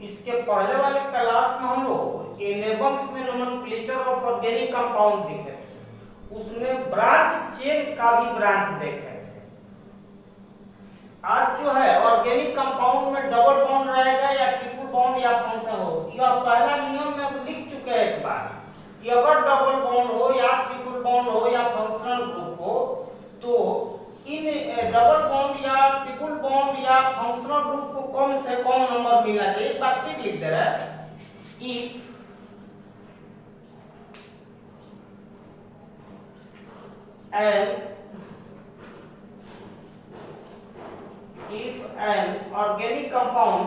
इसके पहले वाले क्लास में हम लोग एनेबम्स में नोमेनक्लेचर ऑफ ऑर्गेनिक कंपाउंड देखे थे, उसमें ब्रांच चेन का भी ब्रांच देखे थे। आज जो है ऑर्गेनिक कंपाउंड में डबल बॉन्ड रहेगा या ट्रिपल बॉन्ड या फंक्शन हो, यह पहला नियम में हम लिख चुके हैं एक बार कि अगर डबल बॉन्ड हो या ट्रिपल बॉन्ड हो या फंक्शनल ग्रुप हो तो इन डबल बॉन्ड या ट्रिपल बॉन्ड या फंक्शनल ग्रुप को कम से कम नंबर मिलना चाहिए। एक बार फिर लिख दे रहा है, if an organic compound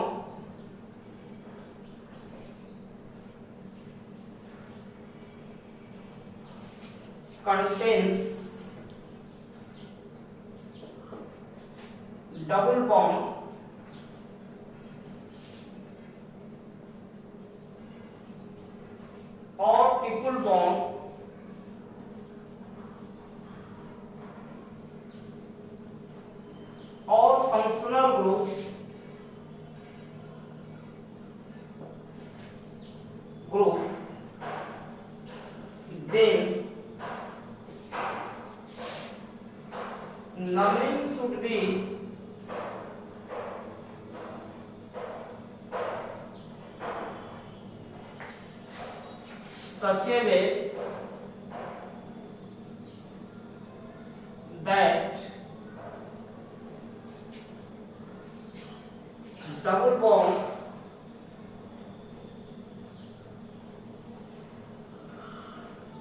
contains double bond or triple bond or functional group then numbering should be such a way that double bond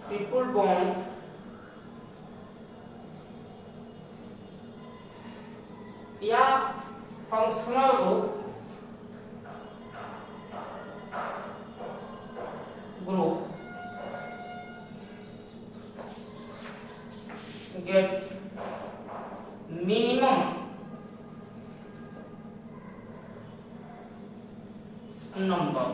triple bond या functional group gets minimum number।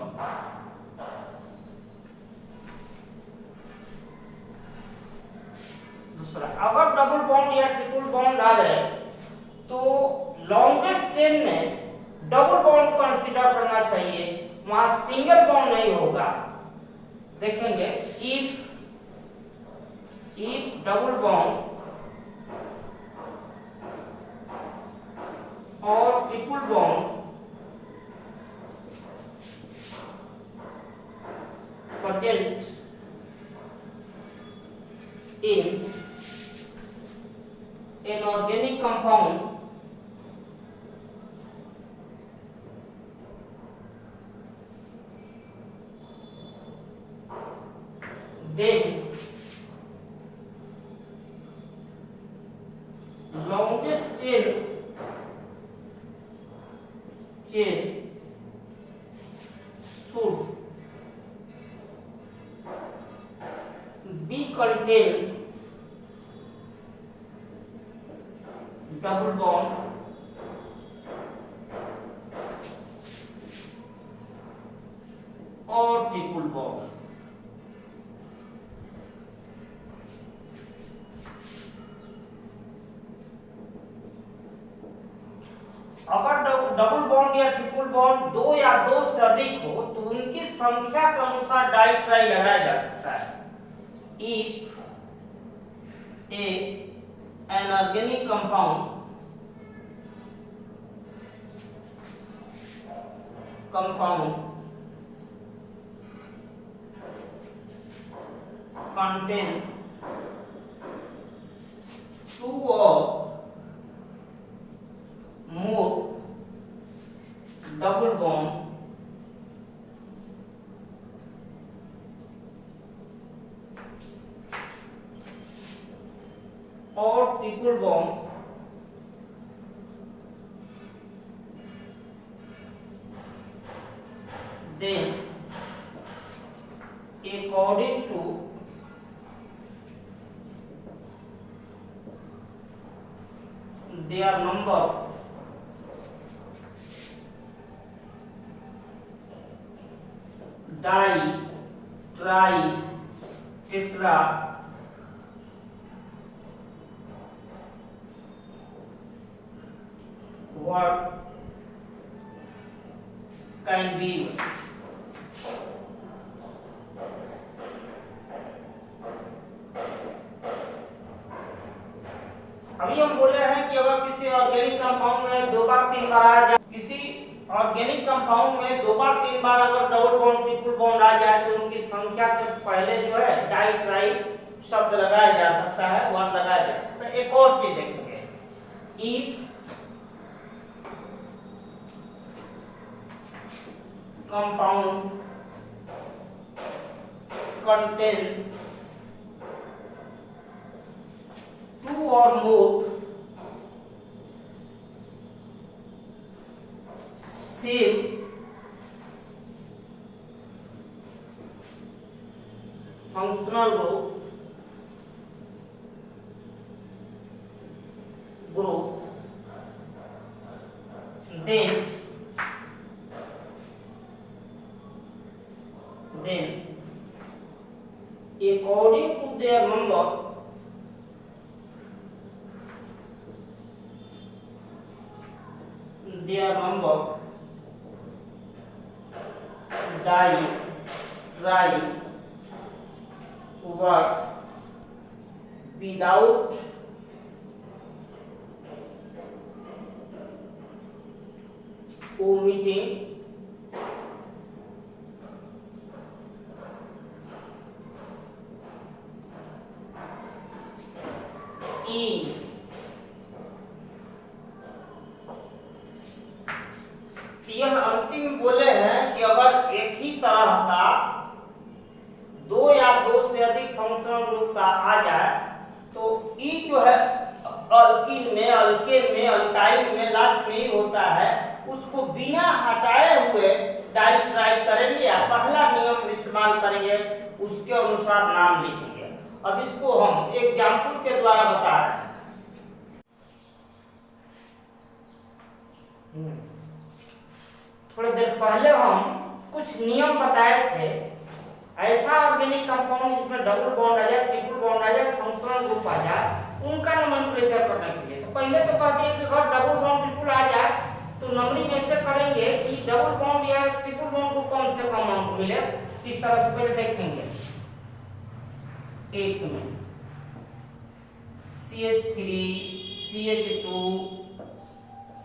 दूसरा, अगर डबल बॉन्ड या triple bond आ जाए तो longest chain में double bond consider करना चाहिए, वहां सिंगल बॉन्ड नहीं होगा। देखेंगे, इफ डबल बॉन्ड और triple bond present in an organic compound then longest chain should be contain double bond or triple bond। अगर डबल बॉन्ड या ट्रिपल बॉन्ड दो या दो से अधिक हो तो उनकी संख्या के अनुसार डाइट्राई लगाया जा सकता है। If an organic compound contain two or more double bond or triple bond then according to their number di, tri, tetra, what can be used. अभी हम बोले हैं कि अगर किसी ऑर्गेनिक कंपाउंड में 2 बार 3 बार आ जाए, किसी ऑर्गेनिक कंपाउंड में 2 बार 3 बार अगर डबल बॉन्ड ट्रिपल बॉन्ड आ जाए तो उनकी संख्या के पहले जो है डाई ट्राई शब्द लगाया जा सकता है, वर्ड लगाया जा सकता है। एक और चीज देखेंगे, if compound contains 2 or more same functional group then according to their number die try work without omitting E। यह अंतिम बोले हैं कि अगर एक ही तरह का 2 या 2 से अधिक फंक्शनल ग्रुप का आ जाए तो ई जो है अल्कीन में, अल्केन में, अल्काइल में लास्ट में ही होता है, उसको बिना हटाए हुए डाई ट्राई करेंगे या पहला नियम इस्तेमाल करेंगे, उसके अनुसार नाम लिखेंगे। अब इसको हम एग्जाम्पल के द्वारा बता रहे हैं। थोड़ी देर पहले हम कुछ नियम बताए थे, ऐसा ऑर्गेनिक कंपाउंड जिसमें डबल बॉन्ड आ जाए, ट्रिपल बॉन्ड आ जाए, फंक्शनल ग्रुप आ जाए, उनका नोमेनक्लेचर करने के लिए। तो पहले तो कहते हैं कि अगर डबल बॉन्ड ट्रिपल आ जाए तो नंबरिंग ऐसे करेंगे कि डबल बॉन्ड या ट्रिपल बॉन्ड को कम से कम अंक मिले। इस तरह से पहले देखेंगे, एक में CH3 CH2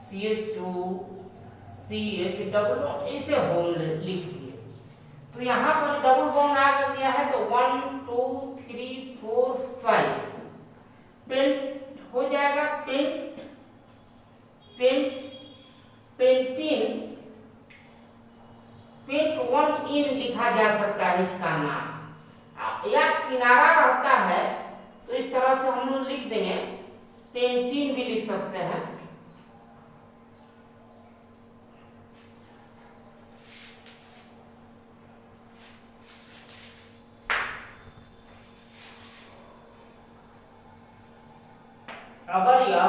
CH2 CH double bond ऐसे होल लिख दिए। तो यहाँ पर डबल बॉन्ड आ गया है तो 1 2 3 4 5 पेंट हो जाएगा, पेंट 1 इन लिखा जा सकता है इसका नाम, या किनारा रहता है तो इस तरह से हम लोग लिख देंगे, पेंटीन भी लिख सकते हैं। अगर यह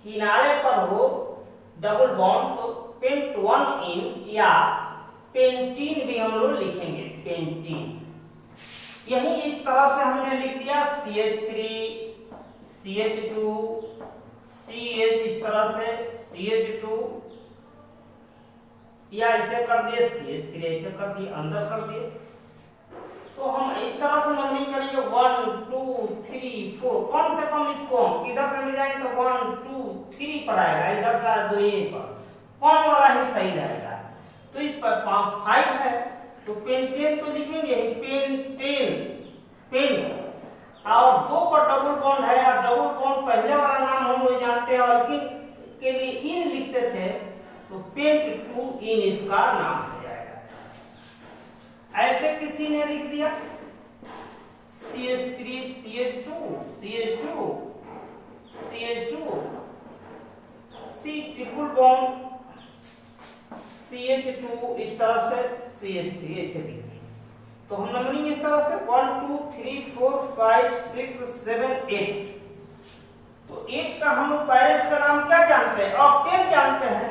किनारे पर हो डबल बॉन्ड तो पेंट 1 इन या पेंटीन भी हम लोग लिखेंगे, पेंटीन। यही इस तरह से हमने लिख दिया CH3 CH2 CH, इस तरह से CH2 या ऐसे कर दिए, CH3 ऐसे कर दिए, अंदर कर दिए। तो हम इस तरह से नंबरिंग करेंगे 1 2 3 4, कम से कम इसको हम इधर से ले जाएंगे तो 1 2 3 पर आएगा, इधर से 2 ये पर, कौन वाला ही सही रहेगा। तो इस पर 5 है तो पेंटेन तो लिखेंगे ही, पेन और 2 पर डबल बॉन्ड है, और डबल बॉन्ड पहले वाला नाम हम लोग जानते हैं, अल्कीन के लिए इन लिखते थे तो पेंट 2 इन इसका नाम हो जाएगा। ऐसे किसी ने लिख दिया CH3 CH2 CH2 CH2 C triple bond CH2 इस तरह से CH3 ऐसे लिख दिया। तो हम नंबरिंग इस तरह से 1 2 3 4 5 6 7 8। तो 8 का हम लोग पेरेंट्स का नाम क्या जानते हैं, ऑक्टेन जानते हैं,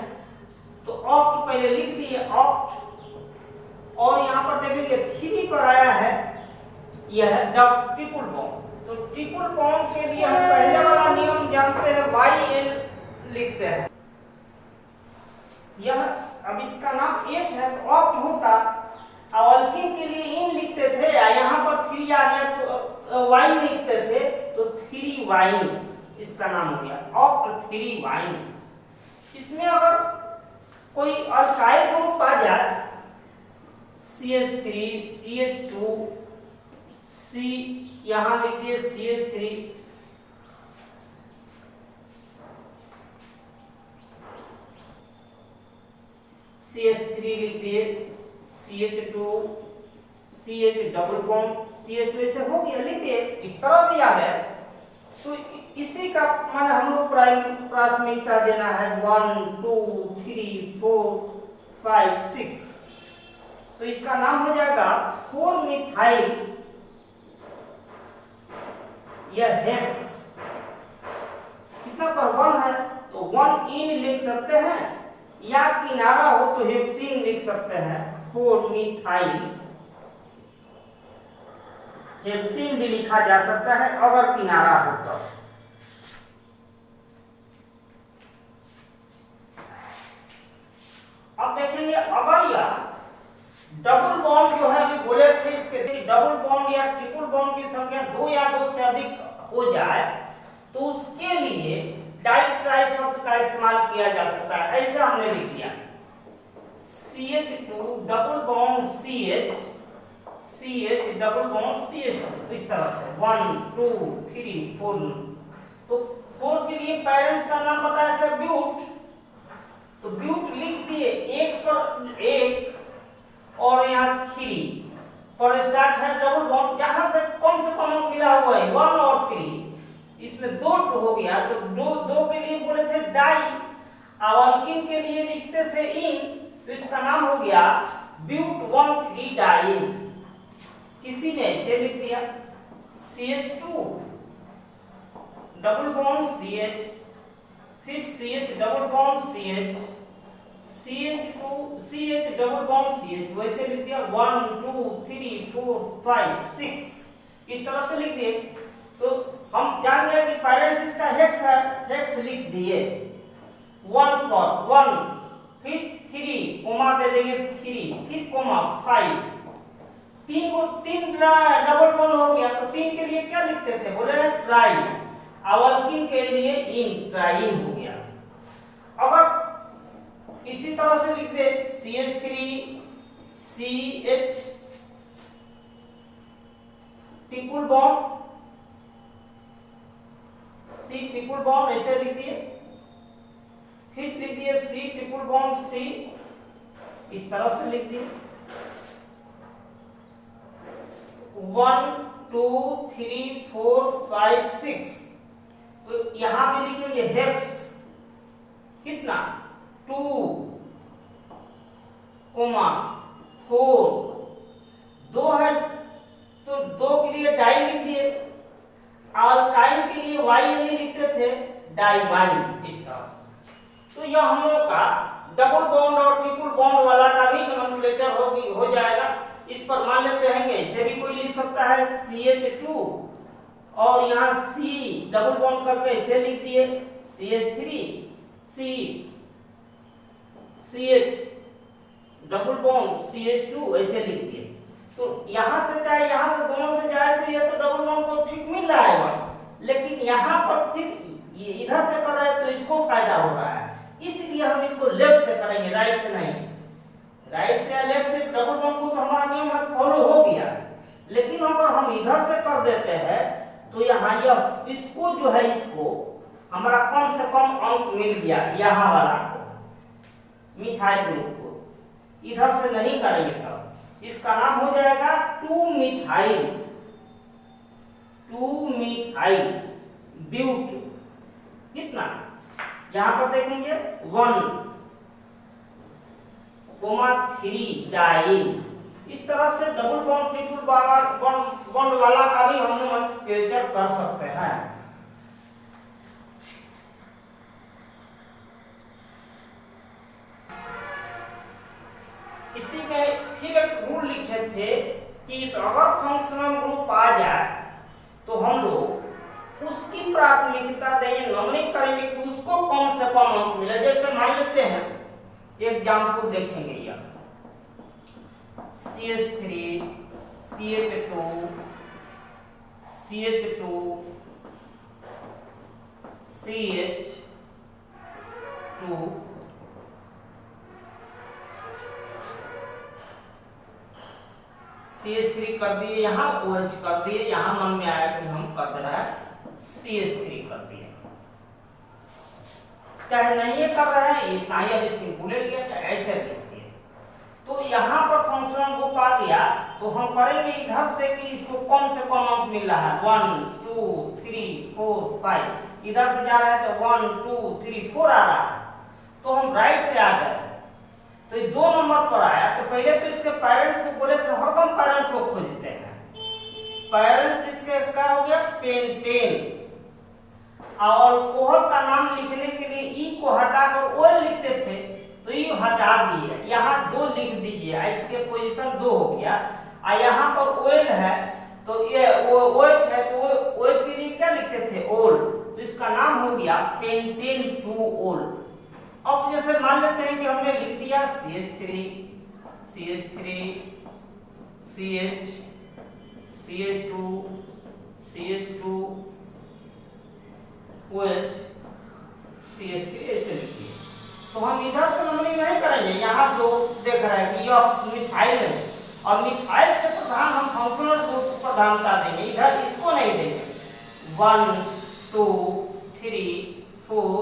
तो ऑक्ट पहले लिख दिए, ऑक्ट। और यहाँ पर देखेंगे 3 पर आया है, यह है ट्रिपल बॉन्ड। तो ट्रिपल बॉन्ड के लिए हम पहले वाला नियम जानते हैं, YN लिखते हैं। यह अब इसका नाम 8 है तो ऑक्ट होता, अल्किन के लिए इन लिखते थे, यहाँ पर 3 आ गया तो वाइन लिखते थे तो 3 वाइन इसका नाम हो गया ऑक्ट 3 वाइन। इसमें अगर कोई अल्काइल ग्रुप आ जाए CH3 CH2 C, यहाँ लिख दिए CH3 CH3 लिख दिए CH2 CH double bond CH2 ऐसे हो गया, लिख दिए, इस तरह भी आ गया। तो इसी का मान हम लोग प्राथमिकता देना है 1 2 3 4 5 6, तो इसका नाम हो जाएगा 4 मिथाइल, यह हेक्स कितना पर 1 है तो 1 इन लिख सकते हैं, या किनारा हो तो हेक्सीन लिख सकते हैं 4 मिथाइल, हेक्सीन भी लिखा जा सकता है अगर किनारा हो तो। अब देखेंगे अगर यह डबल बॉन्ड जो है अभी बोले थे, इसके डबल बॉन्ड या ट्रिपल बॉन्ड की संख्या 2 या 2 से अधिक हो जाए तो उसके लिए डाई ट्राई शब्द का इस्तेमाल किया जा सकता है। ऐसा हमने लिख दिया CH2 double bond CH CH double bond CH2, इस तरह से 1 2 3 4। तो 4 के लिए पेरेंट्स का नाम बताया था ब्यूट, तो ब्यूट लिख दिए 1 पर 1 और यहाँ 3 पर स्टार्ट है डबल बॉन्ड, यहाँ से कम मिला हुआ है 1 और 3, इसमें 2 हो गया तो दो के लिए बोले थे डाई, अल्किन के लिए लिखते थे इन, तो इसका नाम हो गया ब्यूट 1,3 डाइन। किसी ने ऐसे लिख दिया CH2 डबल बॉन्ड CH, फिर CH double bond CH, CH2 CH double bond CH2 ऐसे लिख दिया 1 2 3 4 5 6, इस तरह से लिख दिए। तो हम जान गए कि पेरेंट्स इसका हेक्स है, हेक्स लिख दिए 1 पर 1, फिर 3 कोमा दे देंगे 3, फिर कोमा 5, 3 डबल बॉन्ड हो गया तो 3 के लिए क्या लिखते थे बोले ट्राई, अल्किन के लिए इन ट्राइन हो गया। अगर इसी तरह से लिख दे CH3 CH triple bond C triple bond ऐसे लिख दिए, फिर लिख दिए C ट्रिपल बॉन्ड C, इस तरह से लिख दिए 1 2 3 4 5 6। तो यहां भी लिखेंगे हेक्स कितना 2 कोमा 4, 2 है तो 2 के लिए डाई लिख दिए, अल्काइन के लिए वाई नहीं लिखते थे डाई वाइन, इस तरह से। तो यह हम लोग का डबल बॉन्ड और ट्रिपल बॉन्ड वाला का भी नोमेनक्लेचर हो जाएगा। इस पर मान लेते हैं ऐसे भी कोई लिख सकता है CH2 और यहाँ C डबल बॉन्ड करके ऐसे लिख दिए CH3 C CH double bond CH2 ऐसे लिख दिए। तो यहाँ से चाहे यहाँ से दोनों से जाए तो ये तो डबल बॉन्ड को ठीक मिल रहा है, लेकिन यहाँ पर फिर ये इधर से कर रहा है तो इसको फायदा हो रहा है, इसलिए हम इसको लेफ्ट से करेंगे, राइट से नहीं। राइट से या लेफ्ट से डबल बॉन्ड को तो हमारा नियम है फॉलो हो गया, लेकिन अगर हम इधर से कर देते हैं तो यहाँ यह इसको जो है इसको हमारा कम से कम अंक मिल गया, यहाँ वाला को मिथाइल ग्रुप को इधर से नहीं करेंगे तब इसका नाम हो जाएगा 2 मिथाइल ब्यूट। कितना यहां पर देखेंगे 1 कोमा 3 डाइन। इस तरह से डबल बॉन्ड ट्रिपल बॉन्ड वाला का भी हम नोमेनक्लेचर कर सकते हैं। इसी में फिर एक रूल लिखे थे कि अगर फंक्शनल ग्रुप आ जाए तो हम लोग उसकी प्राथमिकता देंगे, नॉमिनेट करेंगे कि उसको कम से कम अंक मिले। जैसे मान लेते हैं एग्जाम्पल देखेंगे ये CH3 CH2 CH2 CH2 CH3 कर दिए, यहाँ OH कर दिए, यहाँ मन में आया कि हम कर दे रहा है CH3 कर दिए, चाहे नहीं ये कर रहे हैं इतना ही अभी सिंपल लिया जाए ऐसे लिखते हैं। तो यहाँ पर फंक्शनल ग्रुप आ गया तो हम करेंगे इधर से कि इसको कौन से कौन अंक मिल रहा है 1 2 3 4 5, इधर से जा रहा है तो 1 2 3 4 आ रहा है, तो हम राइट से आ गए तो ये 2 नंबर पर आया। तो पहले तो इसके पेरेंट्स को बोले थे हरदम पेरेंट्स को खोजते हैं, पेरेंट्स इसके क्या हो गया पेंटेन, और कोहल का नाम लिखने के लिए ई को हटाकर ओएल लिखते थे तो ई हटा दिए, यहाँ 2 लिख दीजिए, इसके पोजीशन 2 हो गया, और यहाँ पर ओएल है तो ये OH है तो OH के लिए क्या लिखते थे ओल, तो इसका नाम हो गया पेंटेन 2 ओल। अब जैसे मान लेते हैं कि हमने लिख दिया CH3 CH3 CH CH2 CH2 OH CH3 ऐसे लिखिए, तो हम इधर से नंबरिंग नहीं करेंगे, यहाँ 2 देख रहे हैं कि यह मिथाइल है और मिथाइल से प्रधान हम फंक्शनल ग्रुप को प्रधानता देंगे, इधर इसको नहीं देंगे। 1 2 3 4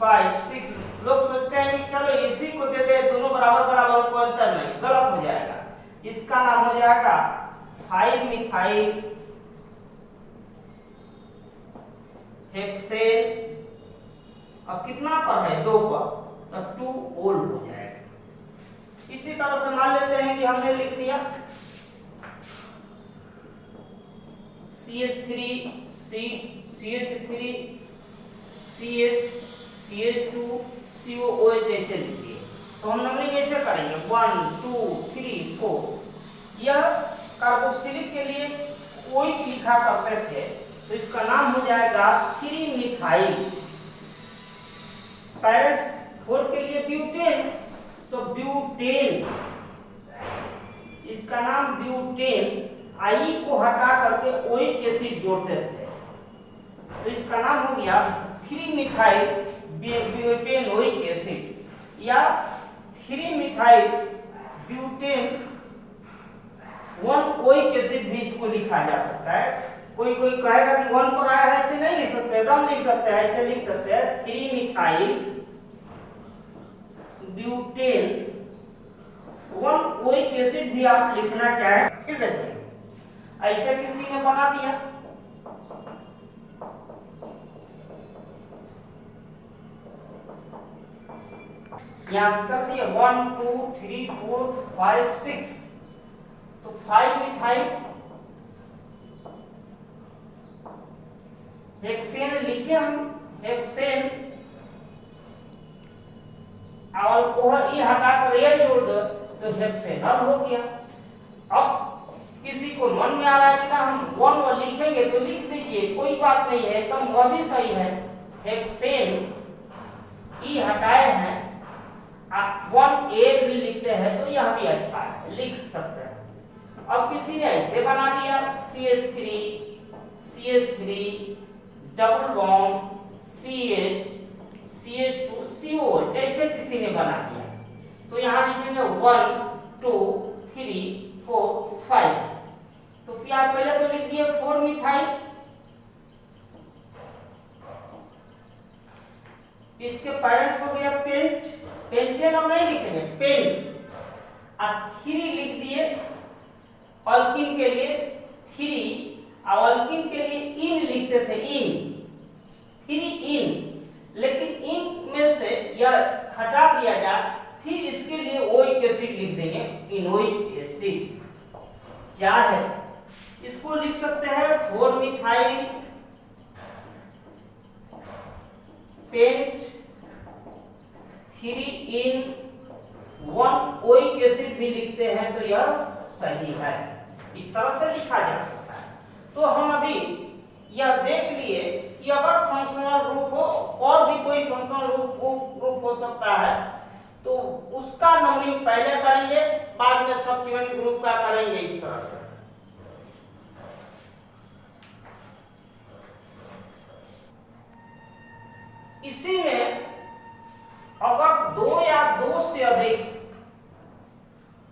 5 6 लोग सोचते हैं कि चलो इसी को दे दे, दोनों बराबर बराबर कोई अंतर नहीं, गलत हो जाएगा, इसका नाम हो जाएगा 5 मिथाइल हेक्सेन, अब कितना पर है 2 पर, तब 2 ओल हो जाएगा। इसी तरह से मान लेते हैं कि हमने लिख दिया CH3 CH3 CH CH2 COOH ऐसे लिखिए, तो हम नंबरिंग ऐसे करेंगे 1 2 3 4, यह कार्बोक्सिलिक के लिए कोई लिखा करते थे तो इसका नाम हो जाएगा 3 मिथाइल, पेरेंट्स 4 के लिए ब्यूटेन तो ब्यूटेन, इसका नाम ब्यूटेन, आई को हटा करके ओइक एसिड जोड़ते थे तो इसका नाम हो गया 3 मिथाइल ब्यूटेन ओइक एसिड, या 3 मिथाइल ब्यूटेन 1 ओइक एसिड भी इसको लिखा जा सकता है। कोई कहेगा कि 1 पर आया है ऐसे नहीं लिख सकते, एकदम लिख सकते हैं, ऐसे लिख सकते हैं 3 मिथाइल ब्यूटेन 1 ओइक एसिड भी आप लिखना चाहें ठीक है, ऐसे किसी ने बना दिया। यहाँ चल दिया 1 2 3 4 5 6, तो 5 मिथाइल हेक्सेन लिखे हम, हेक्सेन अल्कोहल ई हटाकर ये जोड़ दो तो हेक्सेनल हो गया। अब किसी को मन में आ रहा है कि ना हम 1 लिखेंगे तो लिख दीजिए, कोई बात नहीं है, एकदम वह भी सही है, हेक्सेन ई हटाए हैं 1 A भी लिखते हैं तो यह भी अच्छा है, लिख सकते हैं। अब किसी ने ऐसे बना दिया CH3 double bond CH CH2 COH, जैसे किसी ने बना दिया तो यहाँ लिखेंगे 1 2 3 4 5, तो फिर आप पहले तो लिख दिए 4 मिथाइल, इसके पेरेंट्स हो गया पेंटेन, हम नहीं लिखेंगे पेंट, और 3 लिख दिए अल्किन के लिए 3, और अल्किन के लिए इन लिखते थे इन 3 इन, लेकिन इन में से यह हटा दिया जाए, फिर इसके लिए ओइक एसिड लिख देंगे इनोइक एसिड, क्या है इसको लिख सकते हैं 4 मिथाइल पेंट 3 इन 1 ओइक एसिड भी लिखते हैं तो यह सही है, इस तरह से लिखा जा सकता है। तो हम अभी यह देख लिए कि अगर फंक्शनल ग्रुप हो और भी कोई फंक्शनल ग्रुप हो सकता है तो उसका नंबरिंग पहले करेंगे, बाद में सब्सिक्वेंट ग्रुप का करेंगे इस तरह से। इसी में अगर दो या दो से अधिक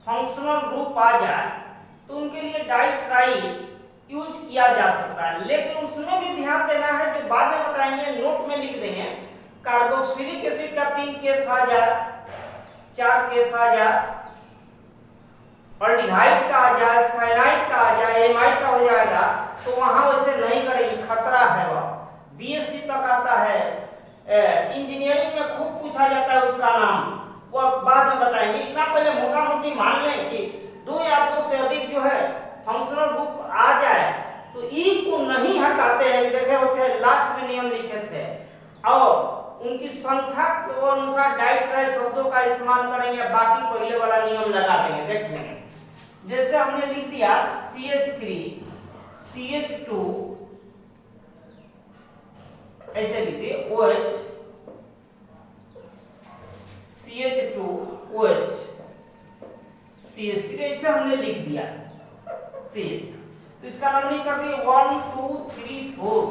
फंक्शनल ग्रुप आ जाए तो उनके लिए डाइट्राई यूज किया जा सकता है, लेकिन उसमें भी ध्यान देना है, जो बाद में बताएंगे, नोट में लिख देंगे। कार्बोक्सिलिक एसिड का 3 केस आ जाए, 4 केस आ जाए, अल्डिहाइड का आ जाए, साइनाइड का आ जाए, एमाइड का हो जाएगा, तो वहां वैसे नहीं करेंगे, खतरा है। वह बीएससी तक आता है, इंजीनियरिंग में खूब पूछा जाता है उसका नाम, वो बाद में बताएंगे। इतना पहले मोटा मोटी मान लें कि दो या दो से अधिक जो है फंक्शनल ग्रुप आ जाए तो ई को नहीं हटाते हैं, देखे होते लास्ट में नियम लिखे थे, और उनकी संख्या के अनुसार डाइट्राई शब्दों का इस्तेमाल करेंगे, बाकी पहले वाला नियम लगा देंगे। देख लेंगे, जैसे हमने लिख दिया CH3 CH2, ऐसे लिख दिए OH CH2 OH CH3, ऐसे हमने लिख दिया CH, तो इसका नंबरिंग कर दिए 1 2 3 4।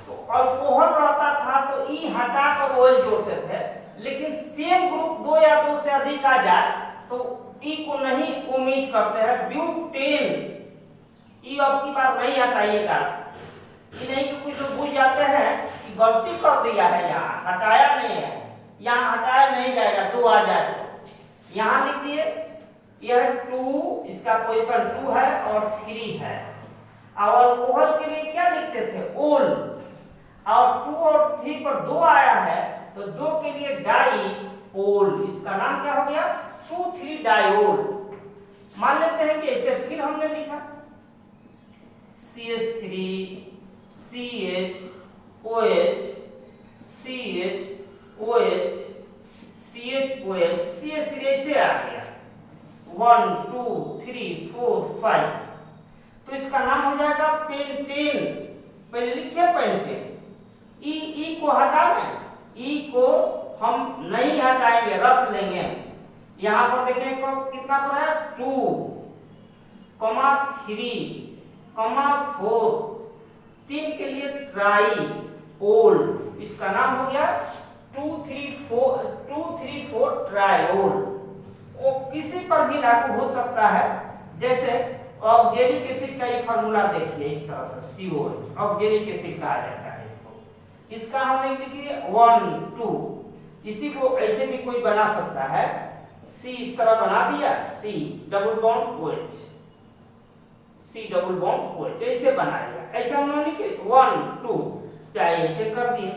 तो अल्कोहल रहता था तो ई हटा कर OH जोड़ते थे, लेकिन सेम ग्रुप दो या दो से अधिक आ जाए तो ई को नहीं ओमिट करते हैं। ब्यूटेन ई अब की बार नहीं हटाइएगा, ये नहीं कि कुछ लोग भूल जाते हैं कि गलती कर दिया है, यहाँ हटाया नहीं है, यहाँ हटाया नहीं जाएगा, 2 आ जाए तो यहाँ लिख दिए, यह 2, इसका पोजीशन 2 है और 3 है। और अल्कोहल के लिए क्या लिखते थे, ओल, और 2 और 3 पर 2 आया है तो 2 के लिए डाई ओल, इसका नाम क्या हो गया, 2,3 डाइओल। मान लेते हैं कि ऐसे फिर हमने लिखा CH3 CH OH CH OH CH OH CH3, ऐसे आ गया 1 2 3 4 5, तो इसका नाम हो जाएगा पेंटेन। पहले लिखिए पेंटेन, ई को हटाना, ई को हम नहीं हटाएंगे, रख लेंगे। यहां पर देखें कितना पर है, 2, 3, 4, 3 के लिए ट्राई ओल, इसका नाम हो गया 2,3,4 ट्राइओल। वो किसी पर भी लागू हो सकता है, जैसे ऑक्जेलिक एसिड का ये फार्मूला देखिए, इस तरह से COH ऑक्जेलिक एसिड कहा जाता है इसको, इसका हमने लिखिए 1 2, इसी को ऐसे भी कोई बना सकता है, C इस तरह बना दिया, C double bond OH, C double bond OH ऐसे बना दिया, ऐसे हमने लिखे 1 2, चाहे ऐसे कर दिए।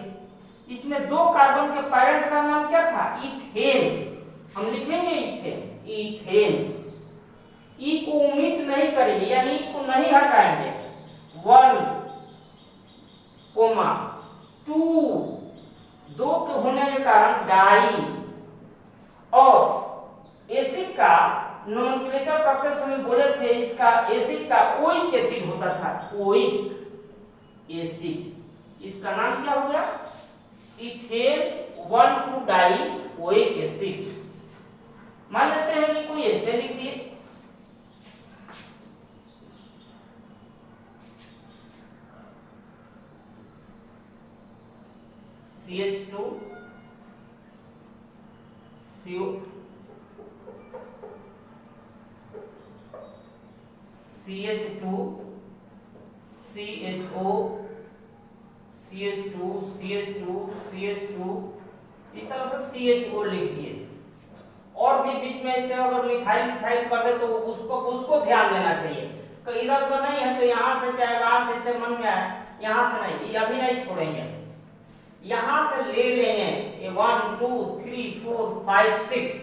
इसमें 2 कार्बन के पेरेंट्स का नाम क्या था, इथेन, हम लिखेंगे इथेन, इथेन, ई को ओमिट नहीं करेंगे, यानी ई को नहीं हटाएंगे, 1 2, 2 के होने के कारण डाई। और एसिड का नोमेनक्लेचर करते समय बोले थे, इसका एसिड का ओइक एसिड होता था, ओइक एसिड, इसका नाम क्या हो गया, इथेन 1 2 डाई ओइक एसिड। मान लेते हैं कि कोई ऐसे लिख दिए, CH2 CO CH2 CHO CH2 CH2 CH2, इस तरह से CHO लिख दिए। और भी बीच में ऐसे अगर मिथाइल कर दे तो उसको ध्यान देना चाहिए, तो इधर तो नहीं है तो यहाँ से चाहे वहां से ऐसे मन में आए, यहाँ से नहीं, अभी नहीं छोड़ेंगे, यहां से ले लेंगे 1 2 3 4 5 6।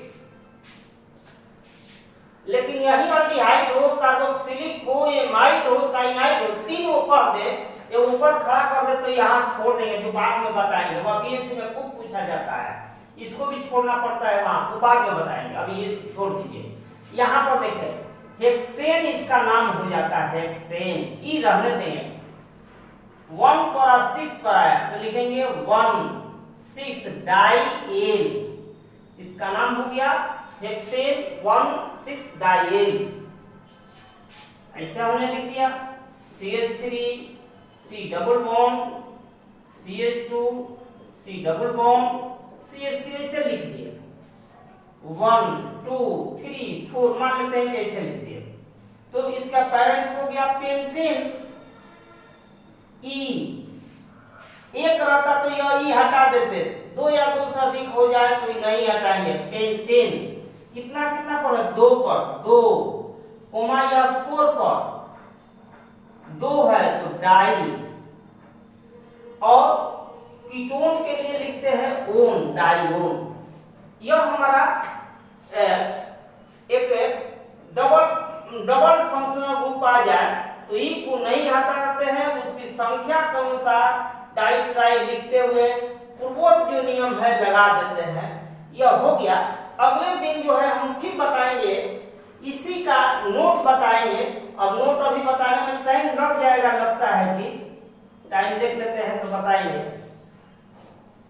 लेकिन यही अल्डिहाइड हो, कार्बोक्सिलिक हो, एमाइड हो, साइनाइड हो, तीनों कह दे, ये ऊपर खड़ा कर दे तो यहाँ छोड़ देंगे, जो बाद में बताएंगे, वह बीएससी में खूब पूछा जाता है, इसको भी छोड़ना पड़ता है वहां, वो बाद में बताएंगे, अभी ये छोड़ दीजिए। यहाँ पर देखें हेक्सेन इसका नाम हो जाता है, हेक्सेन, ई रहने दें, 1 पर 6 पर आया तो लिखेंगे 1 6 डाई एल, इसका नाम हो गया हेक्सेन 1,6 डाइल। ऐसा हमने लिख दिया CH3 C double bond CH2 C double bond CH3 ऐसे लिख दिया 1 2 3 4 मान लेते हैं ऐसे लिख दिया। तो इसका पेरेंट्स हो गया पेंटेन E। एक रहता तो यह ई हटा देते, दो या दो से अधिक हो जाए तो नहीं हटाएंगे। पेंटेन कितना कितना पर है, 2 पर 2 कोमा या 4 पर 2 है तो डाई। और कीटोन के लिए लिखते हैं ओन, डाइओन। यह हमारा एक डबल फंक्शनल ग्रुप आ जाए तो ई को नहीं हटाते हैं, उसकी संख्या के अनुसार डाई ट्राई लिखते हुए पूर्वोक्त जो नियम है लगा देते हैं। यह हो गया। अगले दिन जो है हम फिर बताएंगे, इसी का नोट बताएंगे। अब नोट अभी बताने में टाइम लग जाएगा, लगता है कि टाइम देख लेते हैं तो बताएंगे।